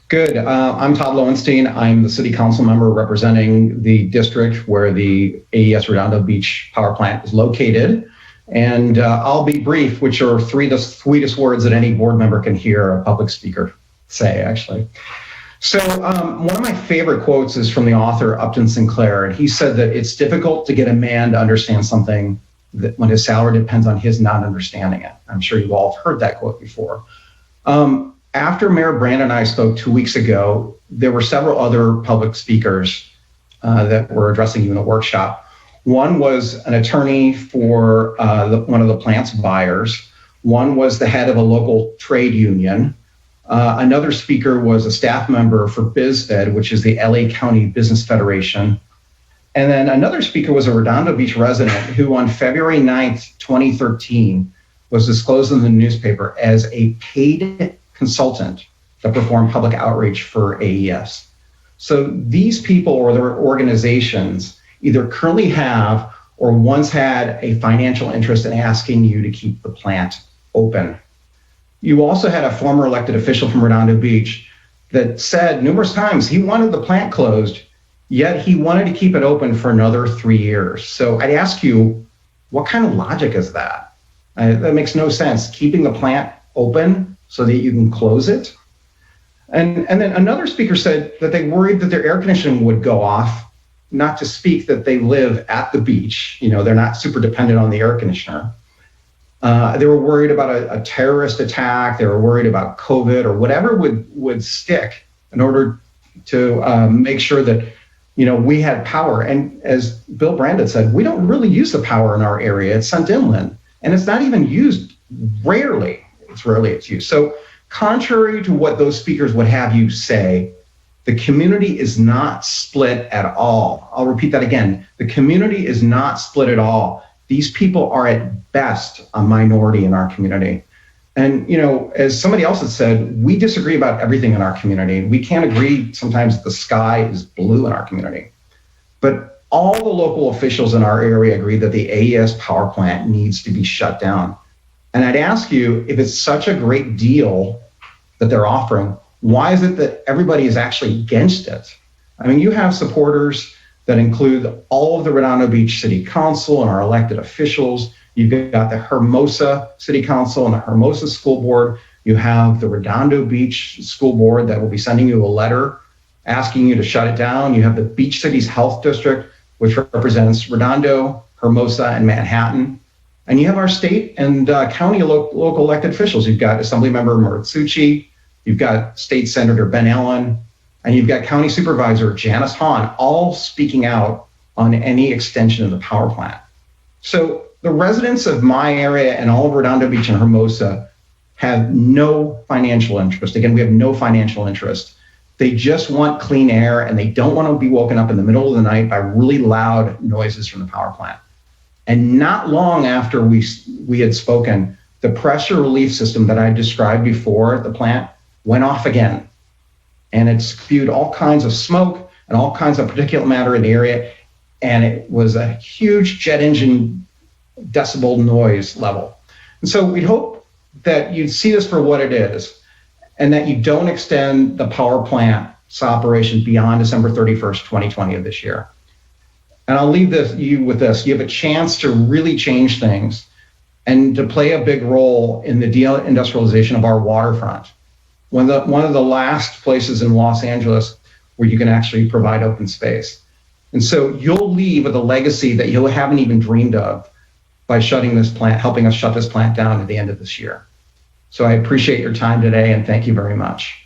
Good. I'm Todd Loewnstein. I'm the city council member representing the district where the AES Redondo Beach power plant is located. And I'll be brief, which are three of the sweetest words that any board member can hear a public speaker say, actually. So one of my favorite quotes is from the author Upton Sinclair, and he said that it's difficult to get a man to understand something that when his salary depends on his not understanding it. I'm sure you've all heard that quote before. After Mayor Brand and I spoke 2 weeks ago, there were several other public speakers that were addressing you in the workshop. One was an attorney for one of the plant's buyers. One was the head of a local trade union. Another speaker was a staff member for BizFed, which is the LA County Business Federation. And then another speaker was a Redondo Beach resident who on February 9th, 2013, was disclosed in the newspaper as a paid consultant that performed public outreach for AES. So these people or their organizations either currently have or once had a financial interest in asking you to keep the plant open. You also had a former elected official from Redondo Beach that said numerous times he wanted the plant closed, yet he wanted to keep it open for another 3 years. So I'd ask you, what kind of logic is that? That makes no sense. Keeping the plant open so that you can close it. And then another speaker said that they worried that their air conditioning would go off, not to speak that they live at the beach. You know, they're not super dependent on the air conditioner. They were worried about a terrorist attack. They were worried about COVID or whatever would stick in order to make sure that, you know, we had power. And as Bill Brandon said, we don't really use the power in our area. It's sent inland, and it's not even used rarely. It's used. So contrary to what those speakers would have you say, the community is not split at all. I'll repeat that again. The community is not split at all. These people are at best a minority in our community. And, you know, as somebody else has said, we disagree about everything in our community. We can't agree sometimes that the sky is blue in our community. But all the local officials in our area agree that the AES power plant needs to be shut down. And I'd ask you, if it's such a great deal that they're offering, why is it that everybody is actually against it? I mean, you have supporters that include all of the Redondo Beach City Council and our elected officials. You've got the Hermosa City Council and the Hermosa School Board. You have the Redondo Beach School Board that will be sending you a letter asking you to shut it down. You have the Beach Cities Health District, which represents Redondo, Hermosa, and Manhattan. And you have our state and county local elected officials. You've got Assemblymember Maritsucci, you've got State Senator Ben Allen, and you've got County Supervisor Janice Hahn, all speaking out on any extension of the power plant. So the residents of my area and all of Redondo Beach and Hermosa have no financial interest. Again, we have no financial interest. They just want clean air, and they don't want to be woken up in the middle of the night by really loud noises from the power plant. And not long after we had spoken, the pressure relief system that I described before the plant went off again. And it spewed all kinds of smoke and all kinds of particulate matter in the area. And it was a huge jet engine decibel noise level. And so we hope that you'd see this for what it is and that you don't extend the power plant's operation beyond December 31st, 2020 of this year. And I'll leave you with this. You have a chance to really change things and to play a big role in the deindustrialization of our waterfront. One of the last places in Los Angeles where you can actually provide open space. And so you'll leave with a legacy that you haven't even dreamed of by shutting this plant, helping us shut this plant down at the end of this year. So I appreciate your time today and thank you very much.